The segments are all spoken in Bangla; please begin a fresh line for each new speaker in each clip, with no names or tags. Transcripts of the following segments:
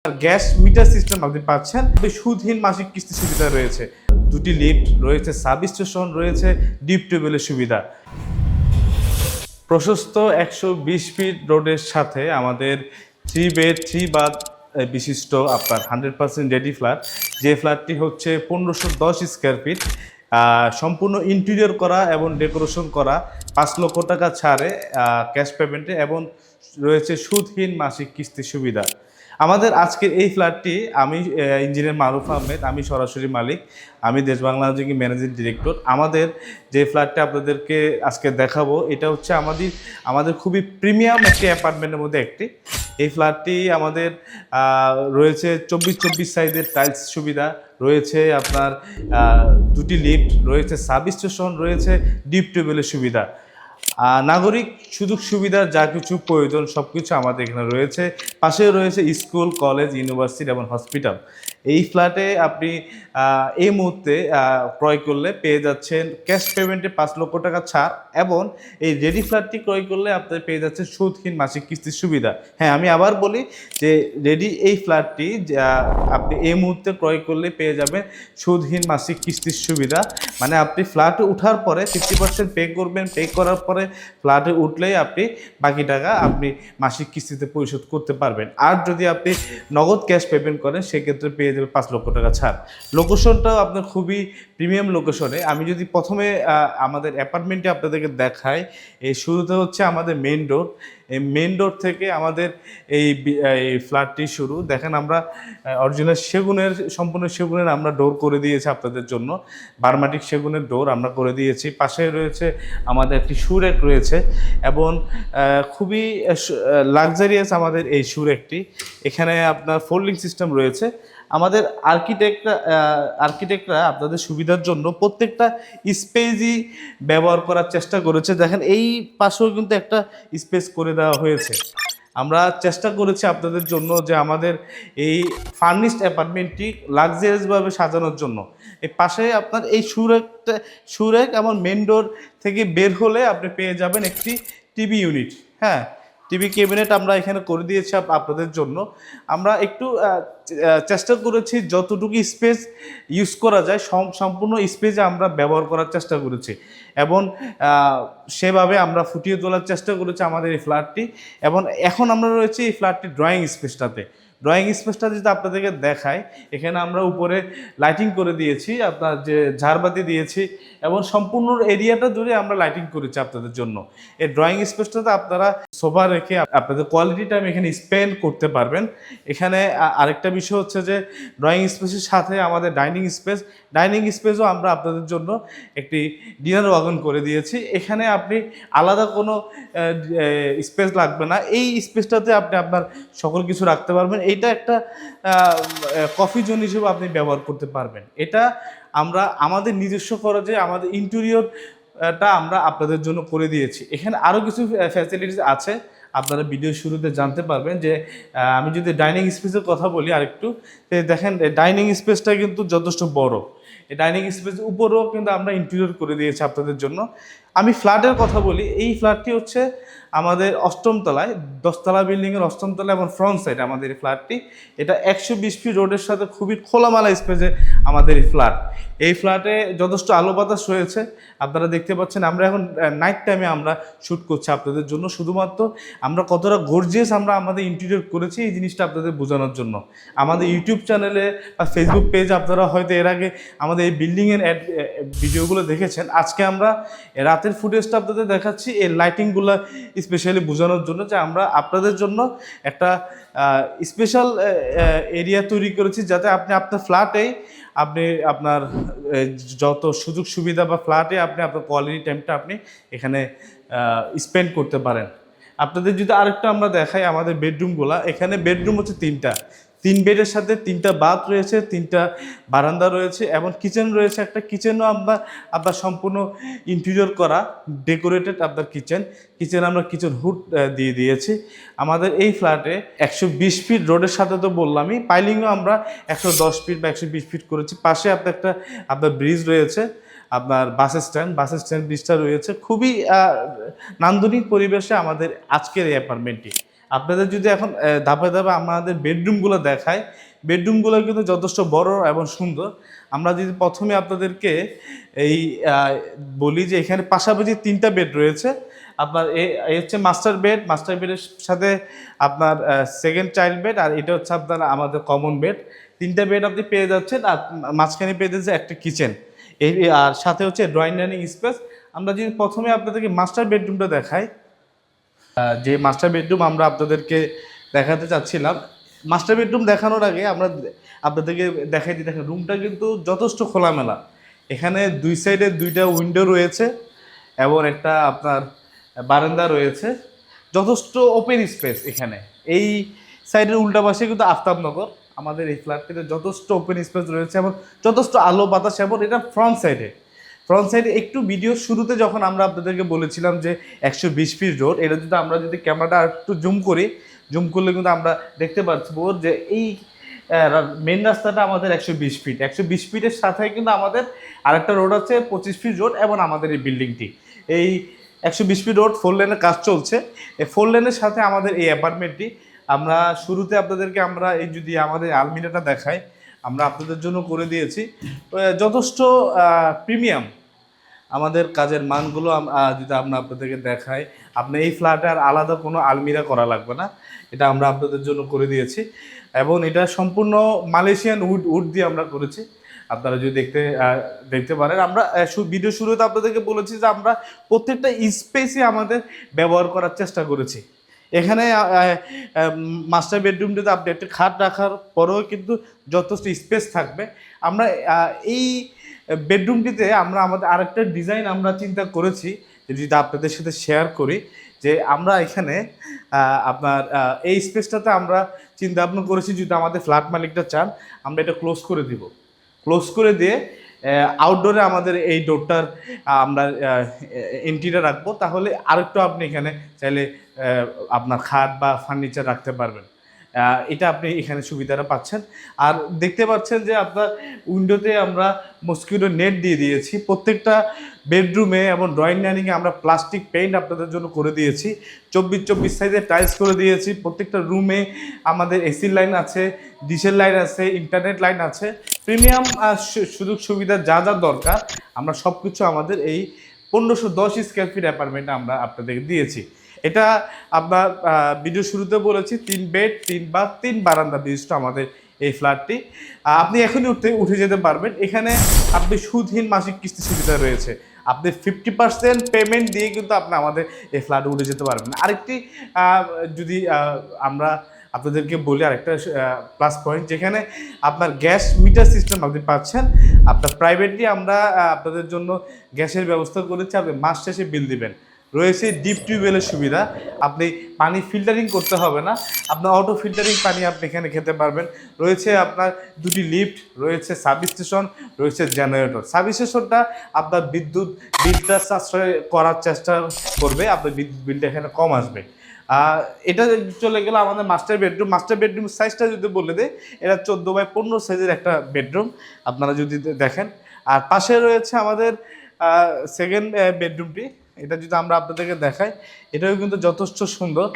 গ্যাস মিটার সিস্টেম আপনি পাচ্ছেন। সুদহীন মাসিক কিস্তি সুবিধা রয়েছে, দুটি লিফট রয়েছে, সাব স্টেশন রয়েছে, ডিপ টিউবওয়েলের সুবিধা। প্রশস্ত 120 ফিট রোডের সাথে আমাদের 3 বেড 3 বাথ বিশিষ্ট আপনার 100% রেডি ফ্ল্যাট, যে ফ্ল্যাটটি হচ্ছে 1510 স্কোয়ার ফিট, সম্পূর্ণ ইন্টেরিয়র করা এবং ডেকোরেশন করা, 5 লক্ষ টাকা ছাড়ে ক্যাশ পেমেন্টে, এবং রয়েছে সুদহীন মাসিক কিস্তি সুবিধা। আমাদের আজকের এই ফ্ল্যাটটি আমি ইঞ্জিনিয়ার মারুফ আহমেদ, আমি সরাসরি মালিক, আমি দেশ বাংলা হাউজিং ম্যানেজিং ডিরেক্টর। আমাদের যে ফ্ল্যাটটা আপনাদেরকে আজকে দেখাবো এটা হচ্ছে আমাদের খুবই প্রিমিয়াম একটি অ্যাপার্টমেন্টের মধ্যে একটি। এই ফ্ল্যাটটি আমাদের রয়েছে 24 সাইজের টাইলস সুবিধা রয়েছে, আপনার দুটি লিফট রয়েছে, সাব স্টেশন রয়েছে, ডিপ টিউবওয়েলের সুবিধা। নাগরিক সুযোগ সুবিধার যা কিছু প্রয়োজন সব কিছু আমাদের এখানে রয়েছে। পাশে রয়েছে স্কুল, কলেজ, ইউনিভার্সিটি এবং হসপিটাল। এই ফ্ল্যাটে আপনি এই মুহূর্তে ক্রয় করলে পেয়ে যাচ্ছেন ক্যাশ পেমেন্টে 5 লক্ষ টাকা ছাড়, এবং এই রেডি ফ্ল্যাটটি ক্রয় করলে আপনি পেয়ে যাচ্ছেন সুদহীন মাসিক কিস্তির সুবিধা। হ্যাঁ, আমি আবার বলি যে রেডি এই ফ্ল্যাটটি আপনি এই মুহূর্তে ক্রয় করলে পেয়ে যাবেন সুদহীন মাসিক কিস্তির সুবিধা। মানে আপনি ফ্ল্যাটে ওঠার পরে 50% পে করবেন, পে করার পরে ফ্ল্যাটে উঠলেই আপনি বাকি টাকা আপনি মাসিক কিস্তিতে পরিশোধ করতে পারবেন। আর যদি আপনি নগদ ক্যাশ পেমেন্ট করেন সেক্ষেত্রে পেয়ে যাবে 5 লক্ষ টাকা ছাড়। লোকেশনটাও আপনার খুবই প্রিমিয়াম লোকেশনে। আমি যদি প্রথমে আমাদের অ্যাপার্টমেন্টে আপনাদেরকে দেখাই, এই শুরুতে হচ্ছে আমাদের মেইন ডোর। এই মেইন ডোর থেকে আমাদের এই ফ্ল্যাটটি শুরু। দেখেন আমরা অরিজিনাল সম্পূর্ণ সেগুনের আমরা ডোর করে দিয়েছি আপনাদের জন্য, বার্মাটিক সেগুনের ডোর আমরা করে দিয়েছি। পাশে রয়েছে আমাদের একটি সুরেক রয়েছে, এবং খুবই লাক্সারিয়াস আমাদের এই সুরেকটি। এখানে আপনার ফোল্ডিং সিস্টেম রয়েছে। আমাদের আর্কিটেক্টরা আপনাদের সুবিধার জন্য প্রত্যেকটা স্পেসই ব্যবহার করার চেষ্টা করেছে। দেখেন এই পাশেও কিন্তু একটা স্পেস করে দেওয়া হয়েছে। আমরা চেষ্টা করেছি আপনাদের জন্য যে আমাদের এই ফার্নিশড অ্যাপার্টমেন্টটি লাক্সারিয়াসভাবে সাজানোর জন্য। এই পাশে আপনার এই সুরেক এবং মেন ডোর থেকে বের হলে আপনি পেয়ে যাবেন একটি টিভি ইউনিট। হ্যাঁ, টিভি ক্যাবিনেট আমরা এখানে করে দিয়েছি আপনাদের জন্য। আমরা একটু চেষ্টা করেছি যতটুকু স্পেস ইউজ করা যায় সম্পূর্ণ স্পেসে আমরা ব্যবহার করার চেষ্টা করেছি, এবং সেভাবে আমরা ফুটিয়ে তোলার চেষ্টা করেছি আমাদের এই ফ্ল্যাটটি। এবং এখন আমরা রয়েছি এই ফ্ল্যাটটি ড্রয়িং স্পেসটাতে। ড্রয়িং স্পেসটা যদি আপনাদেরকে দেখায়, এখানে আমরা উপরে লাইটিং করে দিয়েছি, আপনার যে ঝাড়বাতি দিয়েছি, এবং সম্পূর্ণ এরিয়াটা জুড়ে আমরা লাইটিং করেছি আপনাদের জন্য। এই ড্রয়িং স্পেসটাতে আপনারা সোফা রেখে আপনাদের কোয়ালিটি টাইম এখানে স্পেন্ড করতে পারবেন। এখানে আরেকটা বিষয় হচ্ছে যে ড্রয়িং স্পেসের সাথে আমাদের ডাইনিং স্পেসও আমরা আপনাদের জন্য একটি ডিনার ওয়াগন করে দিয়েছি। এখানে আপনি আলাদা কোনো স্পেস লাগবে না, এই স্পেসটাতে আপনি আপনার সকল কিছু রাখতে পারবেন। এইটা একটা কফি জোন হিসেবে আপনি ব্যবহার করতে পারবেন। এটা আমরা আমাদের নিজস্ব খরচে আমাদের ইন্টেরিয়রটা আমরা আপনাদের জন্য করে দিয়েছি। এখানে আরও কিছু ফ্যাসিলিটিস আছে, আপনারা ভিডিও শুরুতে জানতে পারবেন। যে আমি যদি ডাইনিং স্পেসের কথা বলি আরেকটু, দেখেন ডাইনিং স্পেসটা কিন্তু যথেষ্ট বড়। এই ডাইনিং স্পেসের উপরেও কিন্তু আমরা ইন্টেরিয়র করে দিয়েছি আপনাদের জন্য। আমি ফ্ল্যাটের কথা বলি, এই ফ্ল্যাটটি হচ্ছে আমাদের 8ম তলায়, 10তলা বিল্ডিংয়ের 8ম তলায়, এবং ফ্রন্ট সাইড আমাদের এই ফ্ল্যাটটি। এটা 120 ফিট রোডের সাথে খুবই খোলামেলা স্পেসে আমাদের এই ফ্ল্যাট। এই ফ্ল্যাটে যথেষ্ট আলো বাতাস রয়েছে, আপনারা দেখতে পাচ্ছেন। আমরা এখন নাইট টাইমে আমরা শ্যুট করছি আপনাদের জন্য, শুধুমাত্র আমরা কতটা গর্জিয়াস আমরা আমাদের ইন্টেরিয়র করেছি এই জিনিসটা আপনাদের বোঝানোর জন্য। আমাদের ইউটিউব চ্যানেলে বা ফেসবুক পেজে আপনারা হয়তো এর আগে আমাদের এই বিল্ডিংয়ের ভিডিওগুলো দেখেছেন। আজকে আমরা রাতের ফুটেজটা আপনাদের দেখাচ্ছি এই লাইটিংগুলো স্পেশালি বোঝানোর জন্য, যে আমরা আপনাদের জন্য একটা স্পেশাল এরিয়া তৈরি করেছি, যাতে আপনি আপনার ফ্ল্যাটেই আপনি আপনার যত সুযোগ সুবিধা বা ফ্ল্যাটে আপনি আপনার কোয়ালিটি টাইমটা আপনি এখানে স্পেন্ড করতে পারেন। আপনাদের যদি আরেকটা আমরা দেখাই আমাদের বেডরুমগুলো, এখানে বেডরুম হচ্ছে 3 বেডের সাথে 3টা বাথ রয়েছে, 3টা বারান্দা রয়েছে, এবং কিচেন রয়েছে একটা। কিচেনও আপনার সম্পূর্ণ ইন্টেরিয়র করা ডেকোরেটেড আপনার কিচেন আমরা কিচেন হুড দিয়ে দিয়েছি। আমাদের এই ফ্ল্যাটে 120 ফিট রোডের সাথে তো বললামই, পাইলিংও আমরা 110 ফিট বা 120 ফিট করেছি। পাশে আপনার ব্রিজ রয়েছে, আপনার বাস স্ট্যান্ড ব্রিজটা রয়েছে। খুবই নান্দনিক পরিবেশে আমাদের আজকের এই অ্যাপার্টমেন্টটি। আপনাদের যদি এখন ধাপে ধাপে আমাদের বেডরুমগুলো দেখায়, বেডরুমগুলো কিন্তু যথেষ্ট বড় এবং সুন্দর। আমরা যদি প্রথমে আপনাদেরকে এই বলি যে এখানে পাশাপাশি 3টা বেড রয়েছে। আপনার এই হচ্ছে মাস্টার বেড, মাস্টার বেডের সাথে আপনার সেকেন্ড চাইল্ড বেড, আর এটা হচ্ছে আপনার আমাদের কমন বেড। 3টা বেড আপনি পেয়ে যাচ্ছেন, আর মাঝখানে পেয়ে যাচ্ছে একটা কিচেন, এই আর সাথে হচ্ছে ড্রয়িং ডাইনিং স্পেস। আমরা যদি প্রথমে আপনাদেরকে মাস্টার বেডরুমটা দেখাই, যে মাস্টার বেডরুম আমরা আপনাদেরকে দেখাতে চাচ্ছিলাম, মাস্টার বেডরুম দেখানোর আগে আমরা আপনাদেরকে দেখাই দিই। দেখেন রুমটা কিন্তু যথেষ্ট খোলামেলা। এখানে দুই সাইডে 2টা উইন্ডো রয়েছে এবং একটা আপনার বারান্দা রয়েছে, যথেষ্ট ওপেন স্পেস। এখানে এই সাইডের উল্টা পাশে কিন্তু আফতাবনগর। আমাদের এই ফ্ল্যাটটিতে যথেষ্ট ওপেন স্পেস রয়েছে এবং যথেষ্ট আলো বাতাস, এবং এটা ফ্রন্ট সাইডে একটু ভিডিও শুরুতে যখন আমরা আপনাদেরকে বলেছিলাম যে 120 ফিট রোড, এটা যদি আমরা যদি ক্যামেরাটা একটু জুম করলে কিন্তু আমরা দেখতে পাচ্ছি যে এই মেন রাস্তাটা আমাদের 120 ফিটের সাথে কিন্তু আমাদের আরেকটা রোড আছে 25 ফিট রোড, এবং আমাদের এই বিল্ডিংটি এই 120 ফিট রোড 4 লেনের কাজ চলছে। এই 4 লেনের সাথে আমাদের এই অ্যাপার্টমেন্টটি। আমরা শুরুতে আপনাদেরকে আমরা এই যদি আমাদের আলমিরাটা দেখাই, আমরা আপনাদের জন্য করে দিয়েছি যথেষ্ট প্রিমিয়াম। আমাদের কাজের মানগুলো যদি আমরা আপনাদেরকে দেখাই, আপনি এই ফ্ল্যাটে আর আলাদা কোনো আলমিরা করা লাগবে না, এটা আমরা আপনাদের জন্য করে দিয়েছি। এবং এটা সম্পূর্ণ মালয়েশিয়ান উড দিয়ে আমরা করেছি, আপনারা যদি দেখতে পারেন। আমরা ভিডিও শুরুতে আপনাদেরকে বলেছি যে আমরা প্রত্যেকটা স্পেসই আমাদের ব্যবহার করার চেষ্টা করেছি। এখানে মাস্টার বেডরুমটিতে আপনি একটা খাট রাখার পরেও কিন্তু যথেষ্ট স্পেস থাকবে। আমরা এই বেডরুমটিতে আমরা আমাদের আরেকটা ডিজাইন আমরা চিন্তা করেছি, যদি আপনাদের সাথে শেয়ার করি, যে আমরা এখানে আপনার এই স্পেসটাতে আমরা চিন্তা ভাবনা করেছি, যদি আমাদের ফ্ল্যাট মালিকটা চান আমরা এটা ক্লোজ করে দিয়ে আউটডোরে আমাদের এই ডোরটার আমরা এন্ট্রিটা রাখবো, তাহলে আরেকটু আপনি এখানে চাইলে আপনার খাট বা ফার্নিচার রাখতে পারবেন। এটা আপনি এখানে সুবিধাটা পাচ্ছেন। আর দেখতে পাচ্ছেন যে আপনার উইন্ডোতে আমরা মসকিউটো নেট দিয়ে দিয়েছি প্রত্যেকটা বেডরুমে, এবং ড্রয়িং ডাইনিংয়ে আমরা প্লাস্টিক পেইন্ট আপনাদের জন্য করে দিয়েছি। 24 সাইজের টাইলস করে দিয়েছি। প্রত্যেকটা রুমে আমাদের এসির লাইন আছে, ডিশের লাইন আছে, ইন্টারনেট লাইন আছে। প্রিমিয়াম সুযোগ সুবিধা যা দরকার আমরা সব কিছু আমাদের এই 1510 স্কোয়ার ফিট অ্যাপার্টমেন্টে আমরা আপনাদেরকে দিয়েছি। এটা আপনার ভিডিও শুরুতে বলেছি 3 বেড 3 বাথ 3 বারান্দা বিশিষ্ট আমাদের এই ফ্ল্যাটটি। আপনি এখনই উঠে যেতে পারবেন। এখানে আপনি সুদহীন মাসিক কিস্তি সুবিধা রয়েছে। আপনি 50% পেমেন্ট দিয়ে কিন্তু আপনি আমাদের এই ফ্ল্যাটে উঠে যেতে পারবেন। আরেকটি যদি আমরা আপনাদেরকে বলি, আরেকটা প্লাস পয়েন্ট, যেখানে আপনার গ্যাস মিটার সিস্টেম আপনি পাচ্ছেন। আপনার প্রাইভেটলি আমরা আপনাদের জন্য গ্যাসের ব্যবস্থা করেছি, আপনি মাস শেষে বিল দিবেন। রয়েছে ডিপ টিউবওয়েলের সুবিধা, আপনি পানি ফিল্টারিং করতে হবে না, আপনার অটো ফিল্টারিং পানি আপনি এখানে খেতে পারবেন। রয়েছে আপনার 2টি লিফট, রয়েছে সাবস্টেশন, রয়েছে জেনারেটর। সাবস্টেশনটা আপনার বিদ্যুৎ বিলটা সাশ্রয় করার চেষ্টা করবে, আপনার বিদ্যুৎ বিলটা এখানে কম আসবে। এটা চলে গেল আমাদের মাস্টার বেডরুম সাইজটা যদি বলে দেয়, এটা 14x15 সাইজের একটা বেডরুম আপনারা যদি দেখেন। আর পাশে রয়েছে আমাদের সেকেন্ড বেডরুমটি, এটা যদি আমরা আপনাদেরকে দেখাই, এটাও কিন্তু যথেষ্ট সুন্দর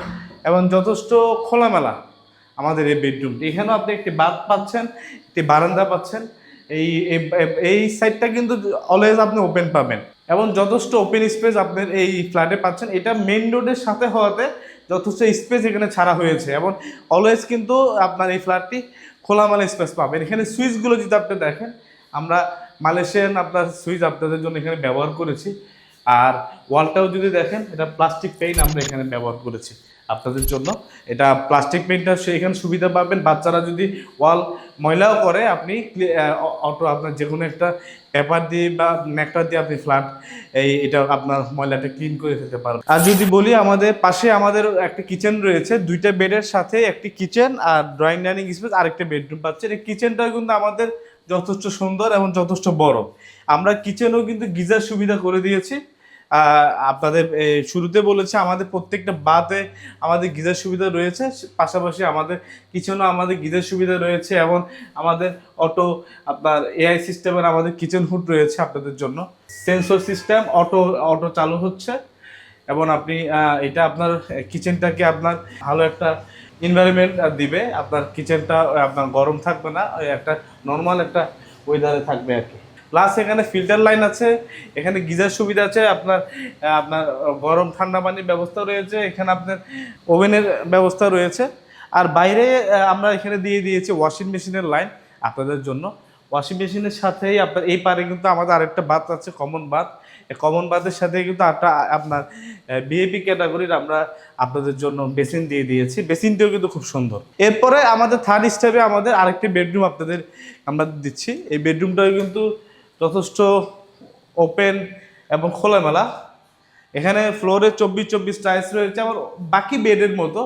এবং যথেষ্ট খোলামেলা আমাদের এই বেডরুমটি। এখানেও আপনি একটি বাথ পাচ্ছেন, একটি বারান্দা পাচ্ছেন। এই সাইডটা কিন্তু অলওয়েজ আপনি ওপেন পাবেন, এবং যথেষ্ট ওপেন স্পেস আপনার এই ফ্ল্যাটে পাচ্ছেন। এটা মেইন রোডের সাথে হওয়াতে যথেষ্ট স্পেস এখানে ছাড়া হয়েছে, এবং অলওয়েজ কিন্তু আপনার এই ফ্ল্যাটটি খোলামেলা স্পেস পাবেন। এখানে সুইচগুলো যদি আপনি দেখেন, আমরা মালয়েশিয়ান আপনার সুইচ আপনাদের জন্য এখানে ব্যবহার করেছি। আর ওয়ালটাও যদি দেখেন, এটা প্লাস্টিক পেইন্ট আমরা এখানে ব্যবহার করেছি আপনাদের জন্য। এটা প্লাস্টিক পেইন্টটা এখানে সুবিধা পাবেন। বাচ্চারা যদি ওয়াল ময়লাও করে, আপনি অটো আপনার যে কোনো একটা পেপার দিয়ে বা নেকটার দিয়ে আপনি ফ্ল্যাট এটা আপনার ময়লাটা ক্লিন করে দিতে পারবেন। আর যদি বলি, আমাদের পাশে আমাদের একটা কিচেন রয়েছে, 2টা বেডের সাথে একটি কিচেন আর ড্রয়িং ডাইনিং স্পেস, আরেকটা বেডরুম পাচ্ছেন। এই কিচেনটাও কিন্তু আমাদের যথেষ্ট সুন্দর এবং যথেষ্ট বড়। আমরা কিচেনেও কিন্তু গিজার সুবিধা করে দিয়েছি। আপনাদের শুরুতে বলেছে আমাদের প্রত্যেকটা বাথে আমাদের গিজার সুবিধা রয়েছে, পাশাপাশি আমাদের কিচেনও আমাদের গিজার সুবিধা রয়েছে, এবং আমাদের অটো আপনার এআই সিস্টেমের আমাদের কিচেন হুড রয়েছে আপনাদের জন্য। সেন্সর সিস্টেম অটো চালু হচ্ছে। এবং আপনি এটা আপনার কিচেনটাকে আপনার ভালো একটা এনভায়রনমেন্ট দিবে। আপনার কিচেনটা আপনার গরম থাকবে না, ওই একটা নর্মাল একটা ওয়েদারে থাকবে আর কি। প্লাস এখানে ফিল্টার লাইন আছে, এখানে গিজার সুবিধা আছে, আপনার আপনার গরম ঠান্ডা পানির ব্যবস্থা রয়েছে, এখানে আপনার ওভেনের ব্যবস্থা রয়েছে। আর বাইরে আমরা এখানে দিয়ে দিয়েছি ওয়াশিং মেশিনের লাইন আপনাদের জন্য। ওয়াশিং মেশিনের সাথেই আপনার এই পারে কিন্তু আমাদের আরেকটা বাথ আছে, কমন বাথ। এই কমন বাথের সাথে কিন্তু একটা আপনার ভিআইপি ক্যাটাগরির আমরা আপনাদের জন্য বেসিন দিয়ে দিয়েছি। বেসিনটিও কিন্তু খুব সুন্দর। এরপরে আমাদের থার্ড স্টেপে আমাদের আরেকটি বেডরুম আপনাদের আমরা দিচ্ছি। এই বেডরুমটাও কিন্তু যথেষ্ট ওপেন এবং খোলামেলা। এখানে ফ্লোরে 24-24 টাইলস রয়েছে। আবার বাকি বেডের মতো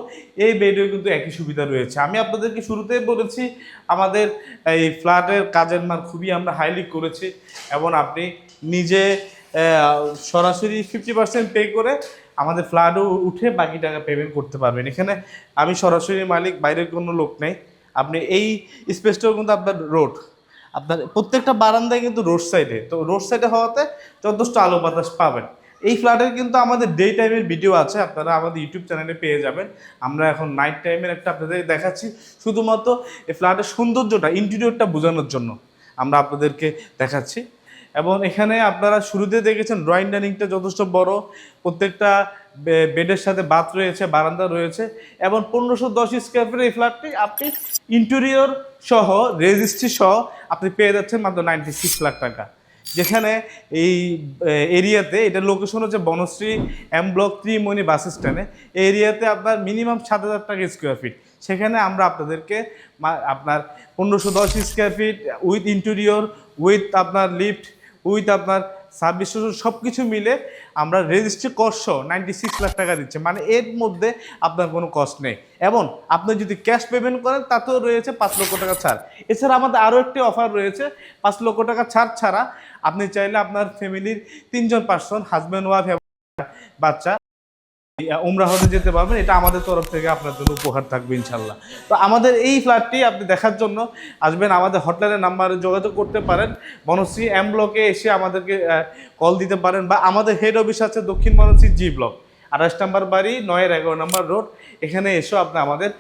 এই বেডেও কিন্তু একই সুবিধা রয়েছে। আমি আপনাদেরকে শুরুতেই বলেছি আমাদের এই ফ্ল্যাটের কাজের মান খুবই আমরা হাইলি করেছি, এবং আপনি নিজে সরাসরি 50% পে করে আমাদের ফ্ল্যাটও উঠে বাকি টাকা পেমেন্ট করতে পারবেন। এখানে আমি সরাসরি মালিক, বাইরের কোনো লোক নেই। আপনি এই স্পেসটাও কিন্তু আপনার রোড, আপনার প্রত্যেকটা বারান্দায় কিন্তু রোড সাইডে, তো রোড সাইডে হওয়াতে যথেষ্ট আলো বাতাস পাবেন। এই ফ্ল্যাটের কিন্তু আমাদের ডে টাইমের ভিডিও আছে, আপনারা আমাদের ইউটিউব চ্যানেলে পেয়ে যাবেন। আমরা এখন নাইট টাইমের একটা আপনাদের দেখাচ্ছি, শুধুমাত্র এই ফ্ল্যাটের সৌন্দর্যটা, ইন্টেরিয়রটা বোঝানোর জন্য আমরা আপনাদেরকে দেখাচ্ছি। এবং এখানে আপনারা শুরুতে দেখেছেন ড্রয়িং ডাইনিংটা যথেষ্ট বড়, প্রত্যেকটা বেডের সাথে বাথ রয়েছে, বারান্দা রয়েছে, এবং 1510 স্কোয়ার ফিটের এই ফ্ল্যাটটি আপনি ইন্টেরিয়র সহ রেজিস্ট্রি সহ আপনি পেয়ে যাচ্ছেন মাত্র 96 লাখ টাকা। যেখানে এই এরিয়াতে, এটার লোকেশন হচ্ছে বনশ্রী এম ব্লক ত্রিমণি বাস স্ট্যান্ডে। এই এরিয়াতে আপনার মিনিমাম 7,000 টাকা স্কোয়ার ফিট। সেখানে আমরা আপনাদেরকে আপনার 1510 square feet with interior, with আপনার লিফট, উইথ আপনার সার্ভিস সব কিছু মিলে আমরা রেজিস্ট্রি কস্ট 96 লাখ টাকা দিচ্ছে। মানে এর মধ্যে আপনার কোনো কস্ট নেই, এবং আপনি যদি ক্যাশ পেমেন্ট করেন তাতেও রয়েছে 5 লক্ষ টাকা ছাড়। এছাড়া আমাদের আরও একটি অফার রয়েছে, 5 লক্ষ টাকা ছাড় ছাড়া আপনি চাইলে আপনার ফ্যামিলির 3জন পার্সন, হাজব্যান্ড ওয়াইফ এবং বাচ্চা উমরা হতে যেতে পারবেন। এটা আমাদের তরফ থেকে আপনার জন্য উপহার থাকবে ইনশাল্লাহ। তো আমাদের এই ফ্ল্যাটটি আপনি দেখার জন্য আসবেন, আমাদের হটলাইনের নাম্বারে যোগাযোগ করতে পারেন। বনশ্রী এম ব্লকে এসে আমাদেরকে কল দিতে পারেন, বা আমাদের হেড অফিস আছে দক্ষিণ বনশ্রী জি ব্লক, 28 নম্বর বাড়ি, 9-11 নম্বর রোড। এখানে এসেও আপনি আমাদের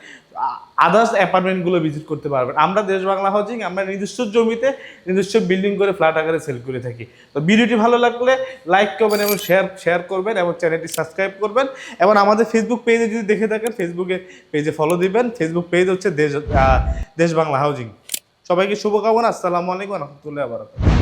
আদার্স অ্যাপার্টমেন্টগুলো ভিজিট করতে পারবেন। আমরা দেশ বাংলা হাউজিং, আমরা নিজস্ব জমিতে নিজস্ব বিল্ডিং করে ফ্ল্যাট আকারে সেল করে থাকি। তো ভিডিওটি ভালো লাগলে লাইক করবেন এবং শেয়ার করবেন, এবং চ্যানেলটি সাবস্ক্রাইব করবেন। এবং আমাদের ফেসবুক পেজে যদি দেখে থাকেন, ফেসবুকে পেজে ফলো দিবেন। ফেসবুক পেজ হচ্ছে দেশ বাংলা হাউজিং। সবাইকে শুভকামনা। আসসালামু আলাইকুম ওয়া রাহমাতুল্লাহি ওয়া বারাকাতুহু।